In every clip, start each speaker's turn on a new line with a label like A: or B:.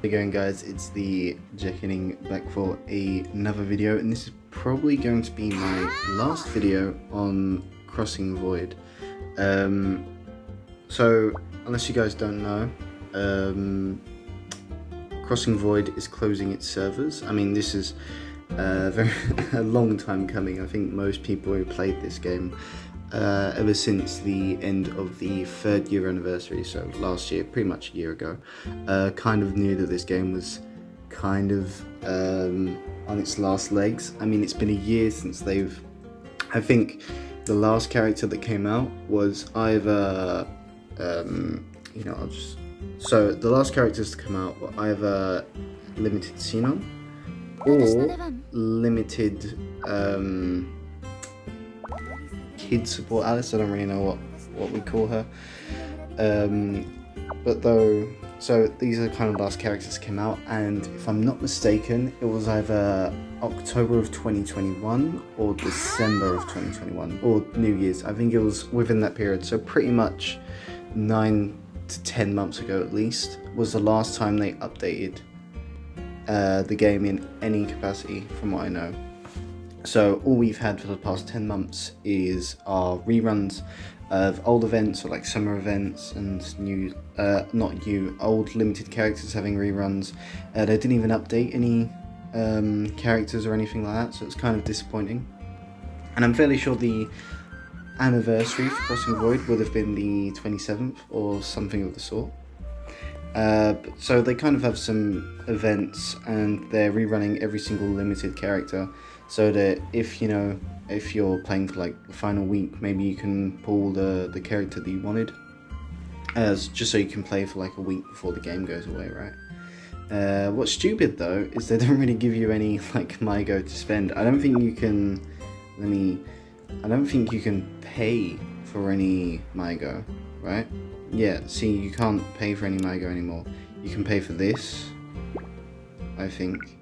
A: Hey going guys, it's the Jackening back for another video, and this is probably going to be my last video on Crossing Void. So unless you guys don't know, Crossing Void is closing its servers. I mean, this is a long time coming. I think most people who played this game ever since the end of the 3rd year anniversary, so last year, pretty much a year ago, kind of knew that this game was kind of on its last legs. I mean, it's been a year since I think the last character that came out was either, so the last characters to come out were either Limited Xenon or Limited, Kid Support Alice. I don't really know what we call her, so these are kind of last characters that came out, and if I'm not mistaken, it was either October of 2021 or December of 2021 or New Year's. I think it was within that period, so pretty much 9 to 10 months ago at least was the last time they updated the game in any capacity, from what I know. So all we've had for the past 10 months is our reruns of old events, or like summer events, and old limited characters having reruns. They didn't even update any characters or anything like that, so it's kind of disappointing. And I'm fairly sure the anniversary for Crossing Void would have been the 27th or something of the sort. So they kind of have some events, and they're rerunning every single limited character, so that if you're playing for like the final week, maybe you can pull the character that you wanted, just so you can play for like a week before the game goes away, right? What's stupid though is they don't really give you any like MyGo to spend. I don't think you can pay for any MyGo, right? Yeah, see, you can't pay for any MyGo anymore. You can pay for this, I think.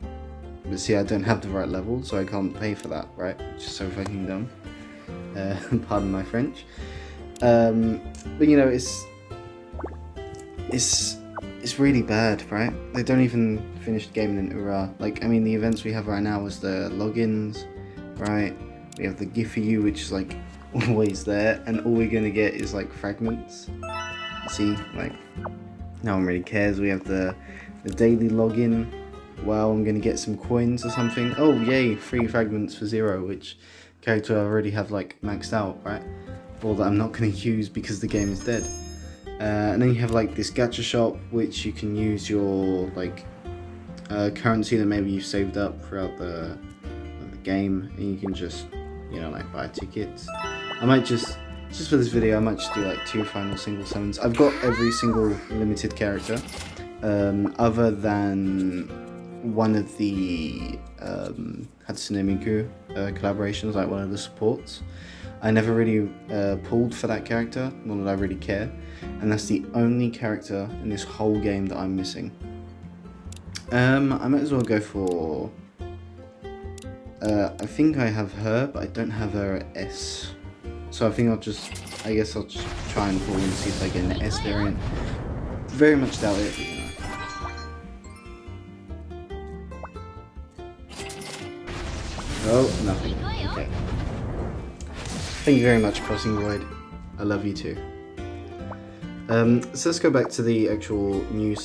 A: But see, I don't have the right level, so I can't pay for that, right? Just so fucking dumb. Pardon my French. But you know, it's really bad, right? They don't even finish the game in Ura. Like, I mean, the events we have right now is the logins, right? We have the GIF-U, which is like always there, and all we're gonna get is like fragments. See, like, no one really cares. We have the daily login. Well, I'm gonna get some coins or something. Oh yay, 3 fragments for 0, which character I already have like maxed out, right? Or that I'm not gonna use because the game is dead. And then you have like this gacha shop, which you can use your like currency that maybe you've saved up throughout the game, and you can just, like, buy tickets. I might just for this video, I might just do like 2 final single summons. I've got every single limited character, other than one of the Hatsune Miku collaborations, like one of the supports. I never really pulled for that character, not that I really care, and that's the only character in this whole game that I'm missing. I might as well go for, I think I have her, but I don't have her at S. So I think I'll just try and pull and see if I get an S variant. Very much doubt it, Oh, nothing. Okay. Thank you very much, Crossing Void. I love you too. So let's go back to the actual news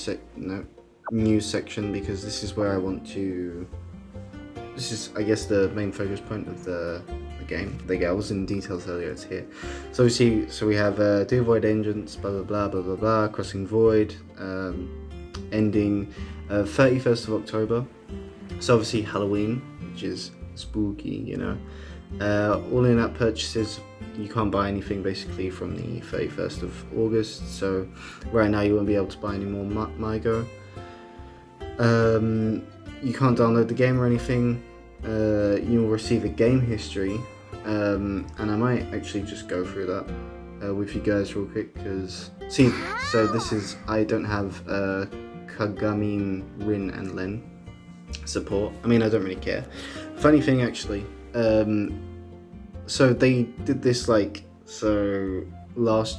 A: section, because this is where I want to. This is, I guess, the main focus point of the game. I was in details earlier. It's here. So we have Dear Void Agents, blah blah blah blah blah blah. Crossing Void, ending 31st of October. So obviously Halloween, which is spooky, all in-app purchases, you can't buy anything basically from the 31st of August, so right now you won't be able to buy any more MyGo. You can't download the game or anything. You'll receive a game history, and I might actually just go through that with you guys real quick, because I don't have Kagami, Rin and Len support. I mean, I don't really care. Funny thing, actually, so they did this last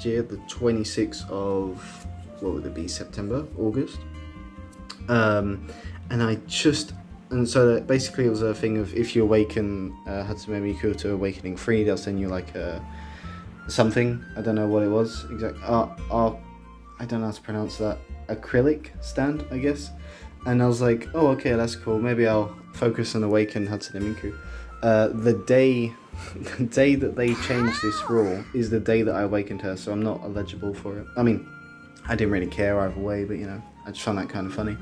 A: year, the 26th of, what would it be, August, And I just and so basically it was a thing of if you awaken Hatsune Miku to Awakening 3, they'll send you like a something. I don't know what it was exactly. I don't know how to pronounce that. Acrylic stand, I guess. And I was like, oh, okay, that's cool. Maybe I'll focus on Awaken Hatsune Miku. The day, the day that they changed this rule is the day that I awakened her, so I'm not eligible for it. I mean, I didn't really care either way, but I just found that kind of funny.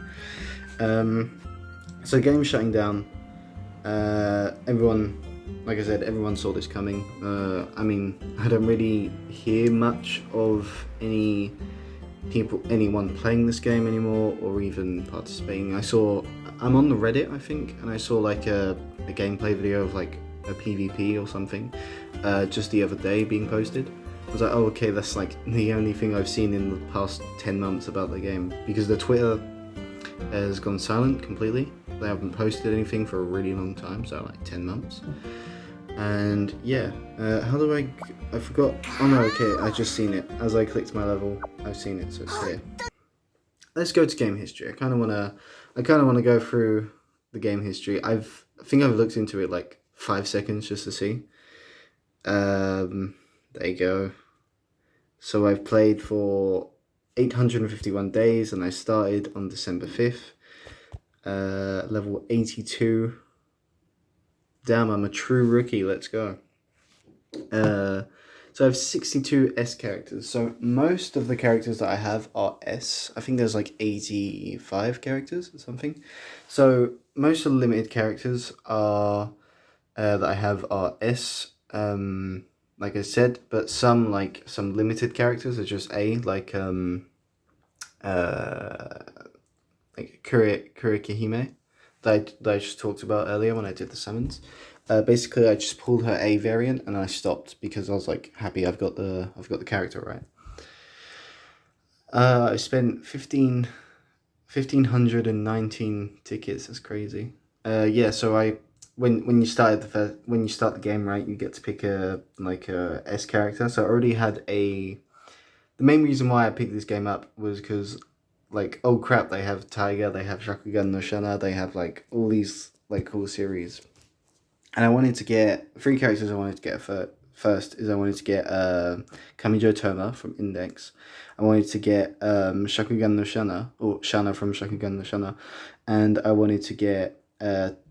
A: So game shutting down. Everyone, like I said, everyone saw this coming. I mean, I don't really hear much of anyone playing this game anymore, or even participating. I'm on the Reddit, I think, and I saw like a gameplay video of like a PvP or something, just the other day being posted. I was like, oh, okay, that's like the only thing I've seen in the past 10 months about the game, because the Twitter has gone silent completely. They haven't posted anything for a really long time, so like 10 months. And yeah, how do I forgot. Oh no, okay, I just seen it. As I clicked my level, I've seen it, so it's here. Let's go to game history. I kind of wanna go through the game history. I think I've looked into it like 5 seconds just to see. There you go. So I've played for 851 days, and I started on December 5th. Level 82. Damn, I'm a true rookie. Let's go. So I have 62 S characters. So most of the characters that I have are S. I think there's like 85 characters or something. So most of the limited characters are that I have are S. Like I said, but some limited characters are just A. Like Kurikihime that I just talked about earlier when I did the summons. Basically, I just pulled her A variant and I stopped because I was like happy I've got the character right. I spent 1,519 tickets. That's crazy. Yeah. So when you start the game, right, you get to pick a S character. So I already had a. The main reason why I picked this game up was because, like, oh crap, they have Tiger, they have Shakugan no Shana, they have like all these like cool series. And I wanted to get 3 characters I wanted to get first is I wanted to get Kamijo Toma from Index. I wanted to get Shakugan no Shana, or Shana from Shakugan no Shana, and I wanted to get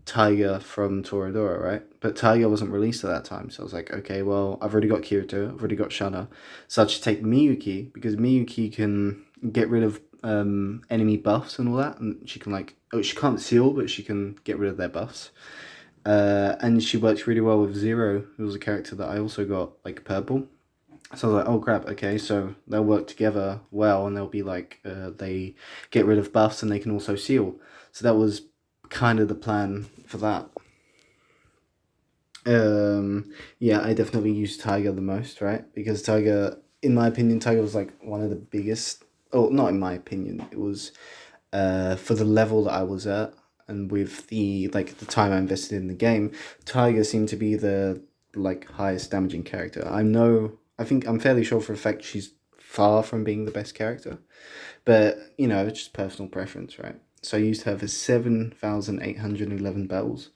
A: Tiger from Toradora, right? But Tiger wasn't released at that time, so I was like, okay, well, I've already got Kirito, I've already got Shana, so I'll just take Miyuki, because Miyuki can get rid of enemy buffs and all that, and she can she can't seal, but she can get rid of their buffs. And she works really well with Zero, who was a character that I also got like purple. So I was like, oh crap, okay, so they'll work together well, and they'll be like, they get rid of buffs and they can also seal. So that was kind of the plan for that. Yeah, I definitely used Tiger the most, right? Because Tiger, in my opinion, Tiger was like one of the biggest. Oh, not in my opinion. It was, for the level that I was at, and with the time I invested in the game, Tiger seemed to be the highest damaging character. I think I'm fairly sure for a fact she's far from being the best character, but it's just personal preference, right? So I used her for 7,811 battles.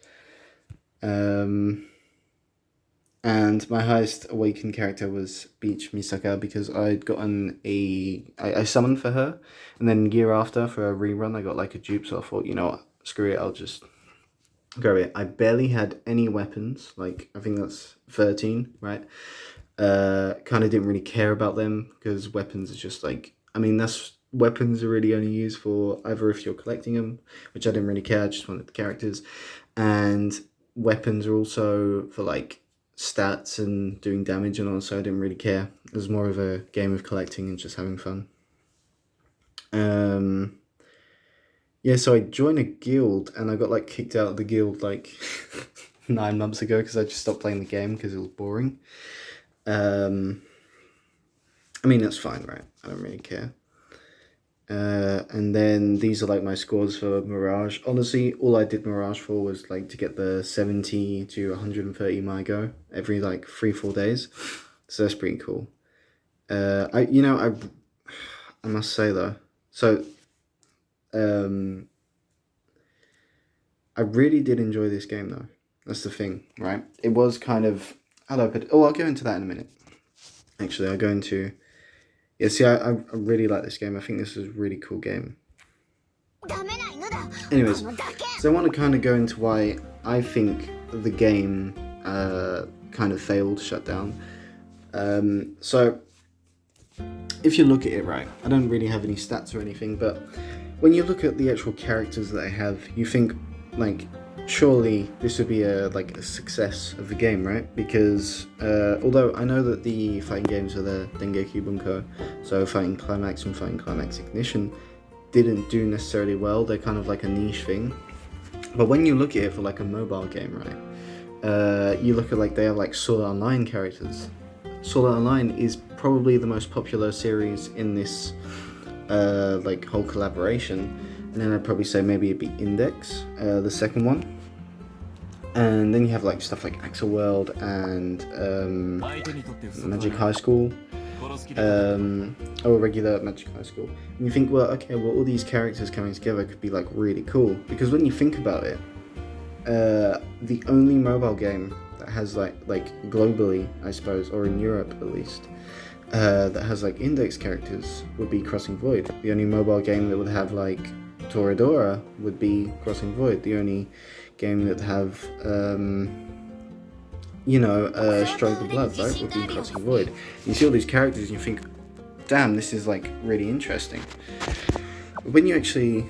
A: And my highest awakened character was Beach Misaka, because I'd gotten I summoned for her, and then year after for a rerun I got like a dupe, so I thought, you know what, screw it, I'll just go it. I barely had any weapons, like I think that's 13, right? Kind of didn't really care about them, because weapons is just weapons are really only used for either if you're collecting them, which I didn't really care, I just wanted the characters, and weapons are also for like stats and doing damage, and also I didn't really care. It was more of a game of collecting and just having fun. Yeah, so I joined a guild and I got like kicked out of the guild like 9 months ago because I just stopped playing the game because it was boring. I mean, that's fine, right? I don't really care. And then these are like my scores for Mirage. Honestly, all I did Mirage for was like to get the 70 to 130 Mygo every like 3-4 days. So that's pretty cool. I must say though, so Um, I really did enjoy this game though. That's the thing, right? It was kind of... I'll go into that in a minute. Actually, I'll go into... Yeah, see, I really like this game. I think this is a really cool game. Anyways, so I want to kind of go into why I think the game kind of failed Shutdown. So, if you look at it, right, I don't really have any stats or anything, but when you look at the actual characters that I have, you think, like, surely this would be a success of the game, right? Because although I know that the fighting games are the Dengeki Bunko, so Fighting Climax and Fighting Climax Ignition didn't do necessarily well. They're kind of like a niche thing. But when you look at it for like a mobile game, right, you look at they have like Sword Art Online characters. Sword Art Online is probably the most popular series in this whole collaboration. And then I'd probably say maybe it'd be Index, the second one. And then you have like stuff like Axel World and Magic High School, or regular Magic High School. And you think, well, okay, well, all these characters coming together could be like really cool. Because when you think about it, the only mobile game that has like globally, I suppose, or in Europe at least, that has like Index characters would be Crossing Void. The only mobile game that would have like Toradora would be Crossing Void. The only game that have Stroke the Blood, right, would be Crossing Void. You see all these characters and you think, damn, this is like really interesting. When you actually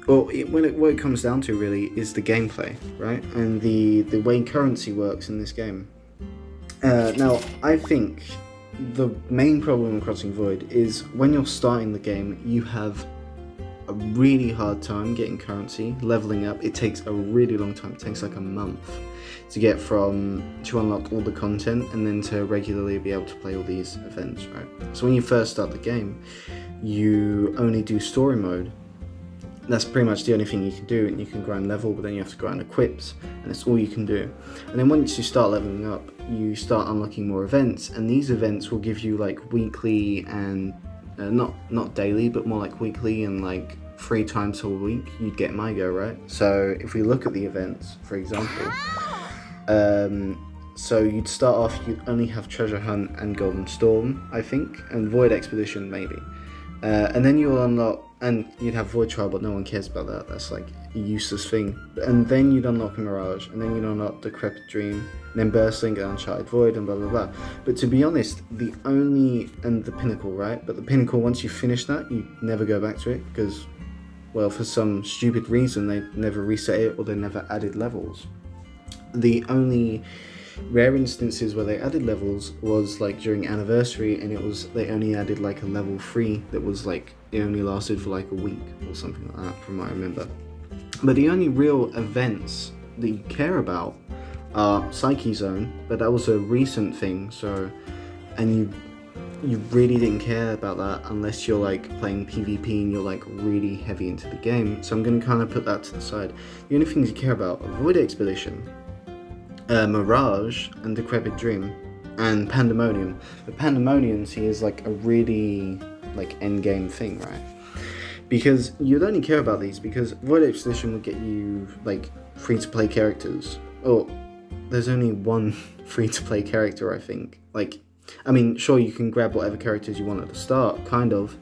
A: what it comes down to really is the gameplay, right, and the way currency works in this game. Now I think the main problem in Crossing Void is when you're starting the game, you have a really hard time getting currency, leveling up. It takes a really long time. It takes like a month to unlock all the content and then to regularly be able to play all these events, right? So when you first start the game, you only do story mode. That's pretty much the only thing you can do, and you can grind level, but then you have to grind equips, and that's all you can do. And then once you start leveling up, you start unlocking more events, and these events will give you like weekly and not daily, but more like weekly and like 3 times a week you'd get MyGo, right? So if we look at the events, for example, so you'd start off, you'd only have Treasure Hunt and Golden Storm, I think, and Void Expedition maybe. And then you'll unlock, and you'd have Void Trial, but no one cares about that. That's like a useless thing. And then you'd unlock Mirage, and then you'd unlock Decrepit Dream, and then Bursting and Uncharted Void, and blah blah blah. But to be honest, the Pinnacle, right? But the Pinnacle, once you finish that, you never go back to it, because, well, for some stupid reason, they never reset it, or they never added levels. The only rare instances where they added levels was like during Anniversary, and they only added like a level 3 that was like, it only lasted for like a week or something like that, from what I remember. But the only real events that you care about are Psyche Zone, but that was a recent thing, so, and you really didn't care about that unless you're like playing PvP and you're like really heavy into the game, so I'm going to kind of put that to the side. The only things you care about are Void Expedition, Mirage, and Decrepit Dream, and Pandemonium. But Pandemonium, see, is like a really like endgame thing, right? Because you'd only care about these because Void Expedition would get you like free-to-play characters. Oh, there's only one free-to-play character, I think. Like, I mean, sure, you can grab whatever characters you want at the start, kind of,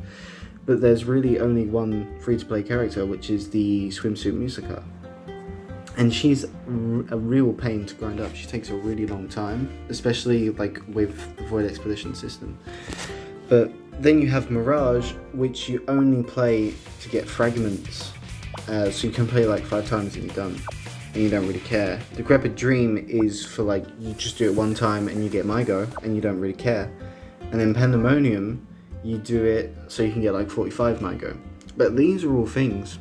A: but there's really only one free-to-play character, which is the Swimsuit Musaka. And she's a real pain to grind up. She takes a really long time, especially like with the Void Expedition system. But then you have Mirage, which you only play to get fragments. So you can play like 5 times and you're done. And you don't really care. Decrepit Dream is for like, you just do it one time and you get MyGo, and you don't really care. And then Pandemonium, you do it so you can get like 45 MyGo. But these are all things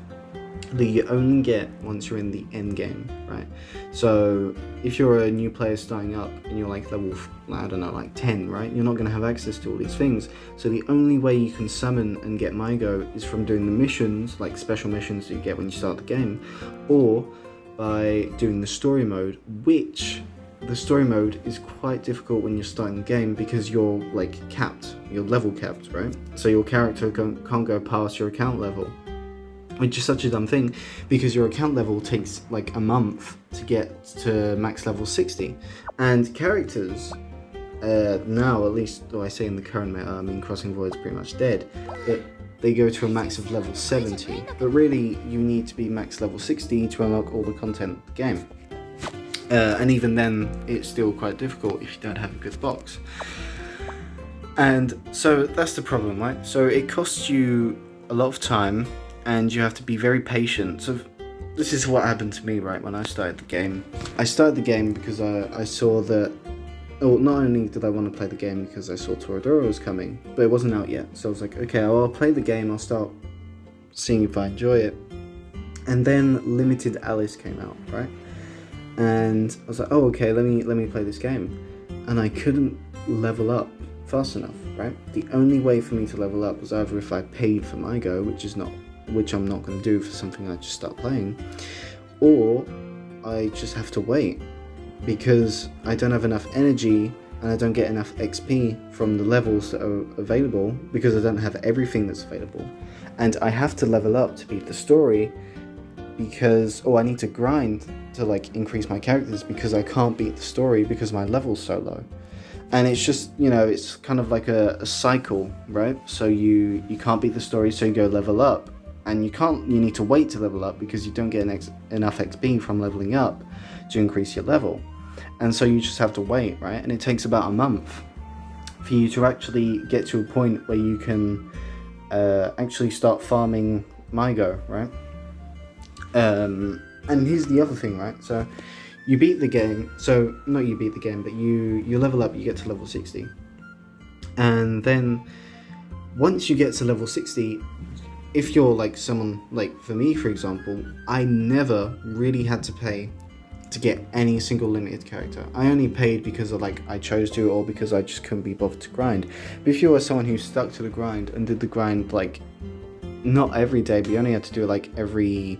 A: that you only get once you're in the end game, right? So if you're a new player starting up and you're like level, I don't know, like 10, right? You're not going to have access to all these things. So the only way you can summon and get MyGo is from doing the missions, like special missions that you get when you start the game, or by doing the story mode, which the story mode is quite difficult when you're starting the game because you're like capped, you're level capped, right? So your character can't go past your account level, which is such a dumb thing because your account level takes like a month to get to max level 60, and characters now, at least though I say in the current meta, I mean Crossing Void's pretty much dead, but they go to a max of level 70, but really you need to be max level 60 to unlock all the content of the game. And even then, it's still quite difficult if you don't have a good box. And so that's the problem, right? So it costs you a lot of time, and you have to be very patient. So this is what happened to me, right, when I started the game. I started the game because I saw that, oh, not only did I want to play the game because I saw Toradora was coming, but it wasn't out yet. So I was like, okay, I'll play the game, I'll start seeing if I enjoy it. And then Limited Alice came out, right? And I was like, oh, okay, let me play this game. And I couldn't level up fast enough, right? The only way for me to level up was either if I paid for MyGo, which I'm not going to do for something I just start playing, or I just have to wait because I don't have enough energy and I don't get enough XP from the levels that are available because I don't have everything that's available. And I have to level up to beat the story because, I need to grind to like increase my characters because I can't beat the story because my level's so low. And it's just, it's kind of like a cycle, right? So you can't beat the story, so you go level up, and you need to wait to level up because you don't get enough XP from leveling up to increase your level. And so you just have to wait, right? And it takes about a month for you to actually get to a point where you can actually start farming MyGo, right? And here's the other thing, right? So you beat the game, so not you beat the game, but you level up, you get to level 60. And then once you get to level 60, if you're like someone, like for me, for example, I never really had to pay to get any single limited character. I only paid because I chose to, or because I just couldn't be bothered to grind. But if you were someone who stuck to the grind and did the grind like not every day, but you only had to do it like every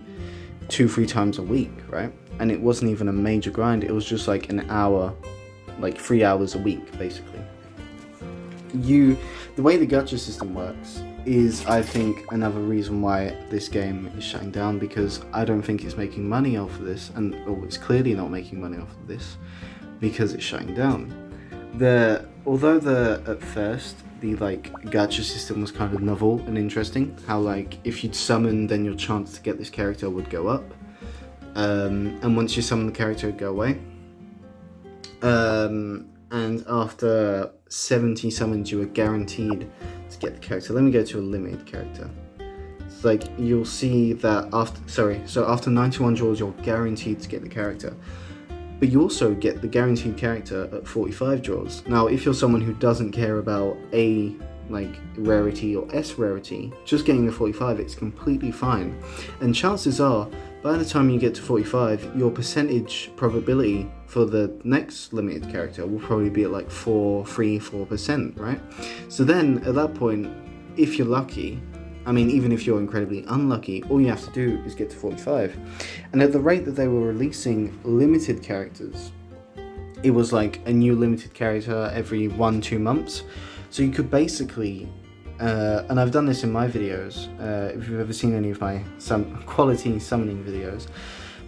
A: 2-3 times a week, right? And it wasn't even a major grind, it was just like an hour, like 3 hours a week basically. The way the gacha system works is, I think, another reason why this game is shutting down, because I don't think it's making money off of this, and it's clearly not making money off of this because it's shutting down. Although at first the gacha system was kind of novel and interesting, how if you'd summon, then your chance to get this character would go up, and once you summon the character, it'd go away, and after 70 summons you are guaranteed to get the character. Let me go to a limited character. It's you'll see that after 91 draws you're guaranteed to get the character. But you also get the guaranteed character at 45 draws. Now, if you're someone who doesn't care about A, rarity or S rarity, just getting the 45, it's completely fine. And chances are, by the time you get to 45, your percentage probability for the next limited character will probably be at 4%, right? So then, at that point, if you're lucky, even if you're incredibly unlucky, all you have to do is get to 45. And at the rate that they were releasing limited characters, it was a new limited character every 1-2 months. So you could basically, and I've done this in my videos, if you've ever seen any of my quality summoning videos,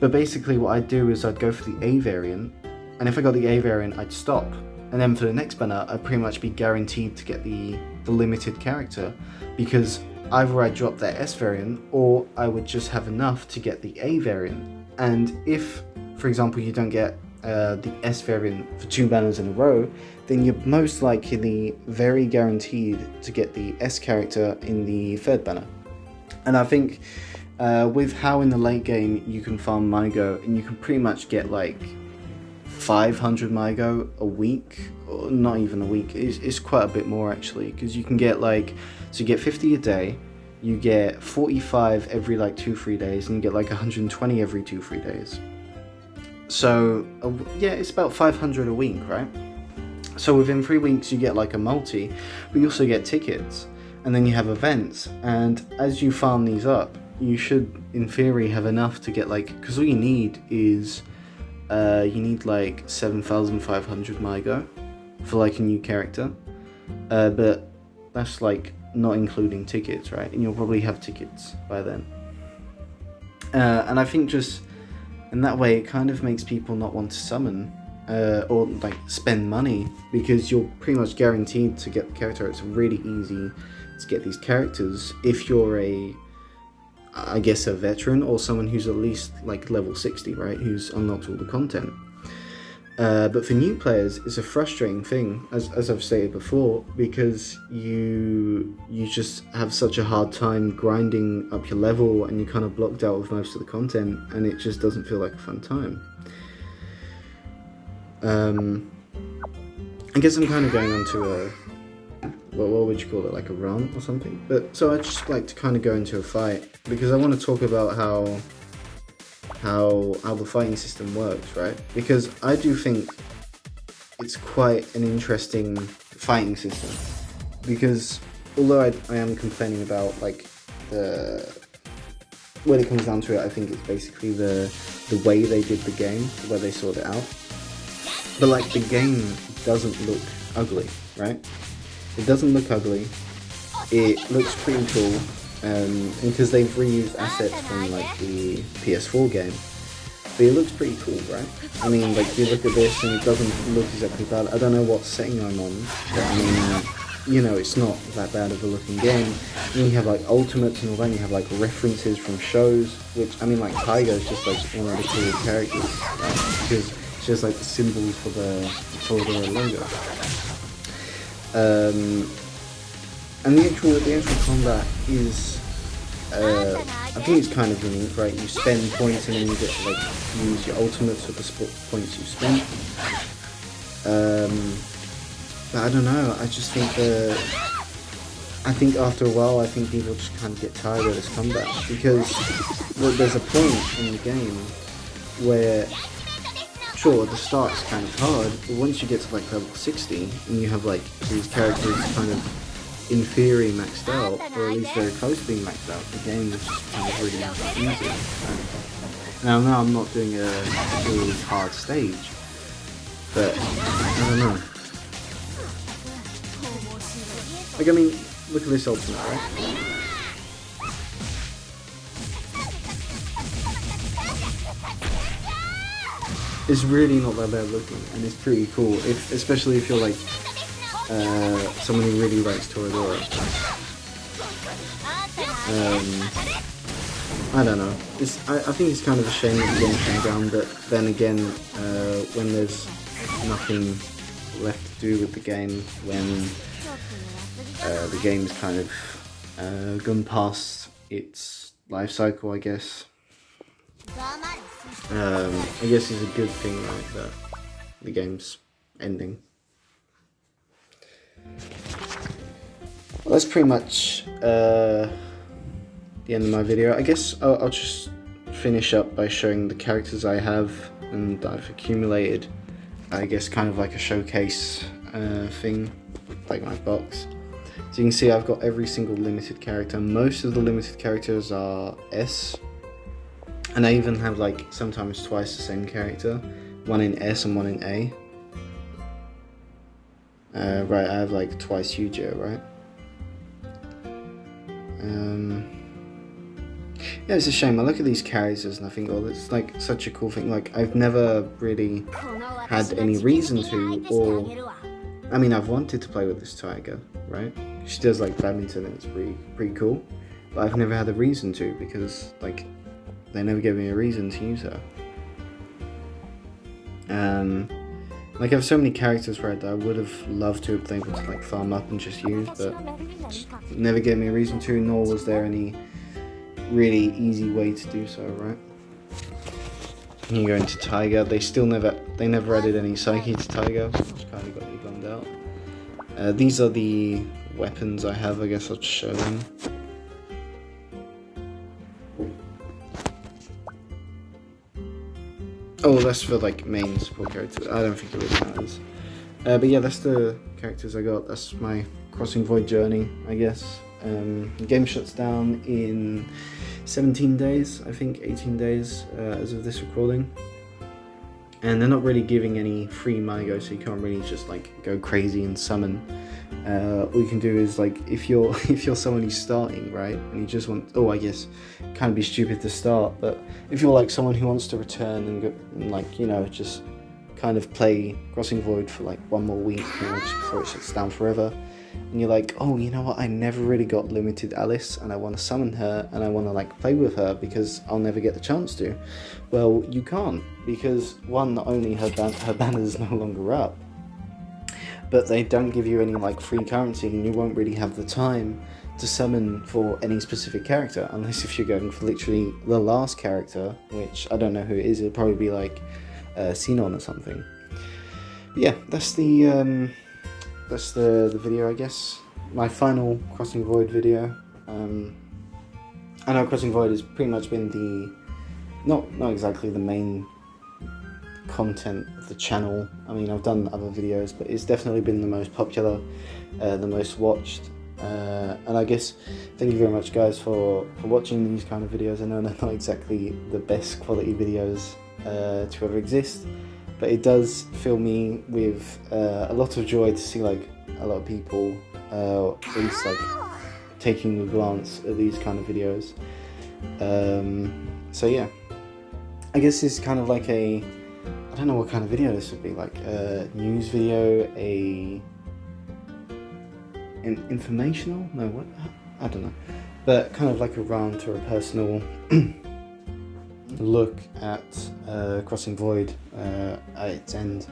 A: but basically what I'd do is I'd go for the A variant, and if I got the A variant, I'd stop. And then for the next banner, I'd pretty much be guaranteed to get the limited character, because either I drop that S variant, or I would just have enough to get the A variant. And if, for example, you don't get the S variant for 2 banners in a row, then you're most likely very guaranteed to get the S character in the 3rd banner. And I think with how in the late game you can farm MyGo, and you can pretty much get 500 MyGo a week, or not even a week, it's quite a bit more actually, because you can get so you get 50 a day, you get 45 every 2-3 days, and you get 120 every 2-3 days. So yeah, it's about 500 a week, right? So within 3 weeks you get a multi, but you also get tickets, and then you have events, and as you farm these up, you should in theory have enough to get because all you need is you need like 7,500 Mygo for like a new character, but that's like not including tickets, right? And you'll probably have tickets by then. And I think just in that way, it kind of makes people not want to summon or like spend money, because you're pretty much guaranteed to get the character. It's really easy to get these characters if you're I guess a veteran or someone who's at least like level 60, right? Who's unlocked all the content. But for new players, it's a frustrating thing, as I've stated before, because you just have such a hard time grinding up your level, and you're kind of blocked out of most of the content, and it just doesn't feel like a fun time. I guess I'm kind of going on to what would you call it, like a run or something? But so I just like to kind of go into a fight, because I want to talk about how the fighting system works, right? Because I do think it's quite an interesting fighting system, because although I am complaining about like when it comes down to it, I think it's basically the way they did the game, the way they sorted it out. But like the game doesn't look ugly, right? It doesn't look ugly. It looks pretty cool, because they've reused assets from like the PS4 game. But it looks pretty cool, right? I mean, like, you look at this and it doesn't look exactly bad. I don't know what setting I'm on, but I mean, you know, it's not that bad of a looking game. And you have like ultimates and all that, and you have like references from shows, which, I mean, like Tiger's just like one of the coolest characters, right? Because it's just like the symbols for the logo. And the actual combat is, I think it's kind of unique, right? You spend points and then you get to like use your ultimates for the points you spent. But I don't know, I just think I think after a while, I think people just kind of get tired of this combat, because there's a point in the game where, sure, the start is kind of hard, but once you get to like level 60 and you have like these characters kind of in theory maxed out, or at least very close to being maxed out, the game is just kind of really easy. Now I'm not doing a really hard stage, but I don't know. Like, I mean, look at this ultimate, right? It's really not that bad looking, and it's pretty cool, especially if you're like someone who really likes Toradora. I don't know. I think it's kind of a shame that the game came down, but then again, when there's nothing left to do with the game, when the game's kind of gone past its life cycle, I guess. I guess it's a good thing, right, that the game's ending. Well, that's pretty much the end of my video. I guess I'll just finish up by showing the characters I have and I've accumulated. I guess kind of like a showcase thing, like my box. So you can see I've got every single limited character. Most of the limited characters are S. And I even have like sometimes twice the same character. One in S and one in A. Right, I have like twice Yu-Gi-Oh, right? Yeah, it's a shame. I look at these characters and I think, oh, it's like such a cool thing. Like, I've never really had any reason to, or I mean, I've wanted to play with this Tiger, right? She does like badminton and it's pretty cool. But I've never had a reason to, because like they never gave me a reason to use her. Like, I have so many characters, right, that I would have loved to have been able to like farm up and just use, but just never gave me a reason to, nor was there any really easy way to do so, right? And you go into Tiger, they never added any Psyche to Tiger, which kind of got me bummed out. These are the weapons I have, I guess I'll just show them. Oh, that's for like main support characters. I don't think it really matters. But yeah, that's the characters I got. That's my Crossing Void journey, I guess. The game shuts down in 17 days, I think 18 days as of this recording. and they're not really giving any free money go, so you can't really just like go crazy and summon. All you can do is like if you're someone who's starting, right, and you just want, I guess kind of be stupid to start, but if you're like someone who wants to return and go and like, you know, just kind of play Crossing Void for like one more week, you know, just before it shuts down forever, and you're like, oh, you know what, I never really got limited Alice and I want to summon her and I want to like play with her because I'll never get the chance to. Well, you can't, because one, not only her banner is no longer up, but they don't give you any like free currency, and you won't really have the time to summon for any specific character, unless if you're going for literally the last character, which I don't know who it is. It'll probably be like Xenon or something. But yeah, that's the video, I guess. My final Crossing Void video. I know Crossing Void has pretty much been the not exactly the main content of the channel. I mean, I've done other videos, but it's definitely been the most popular, the most watched, and I guess thank you very much, guys, for watching these kind of videos. I know they're not exactly the best quality videos to ever exist, but it does fill me with a lot of joy to see like a lot of people at least like taking a glance at these kind of videos. So yeah, I guess it's kind of like I don't know what kind of video this would be, like a news video, an informational? No, what? I don't know. But kind of like a rant or a personal look at Crossing Void at its end,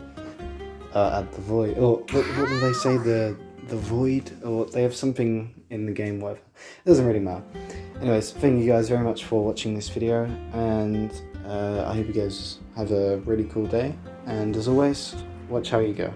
A: at the void. Or what do they say? The void? Or they have something in the game, whatever. It doesn't really matter. Anyways, thank you guys very much for watching this video, and I hope you guys have a really cool day, and as always, watch how you go.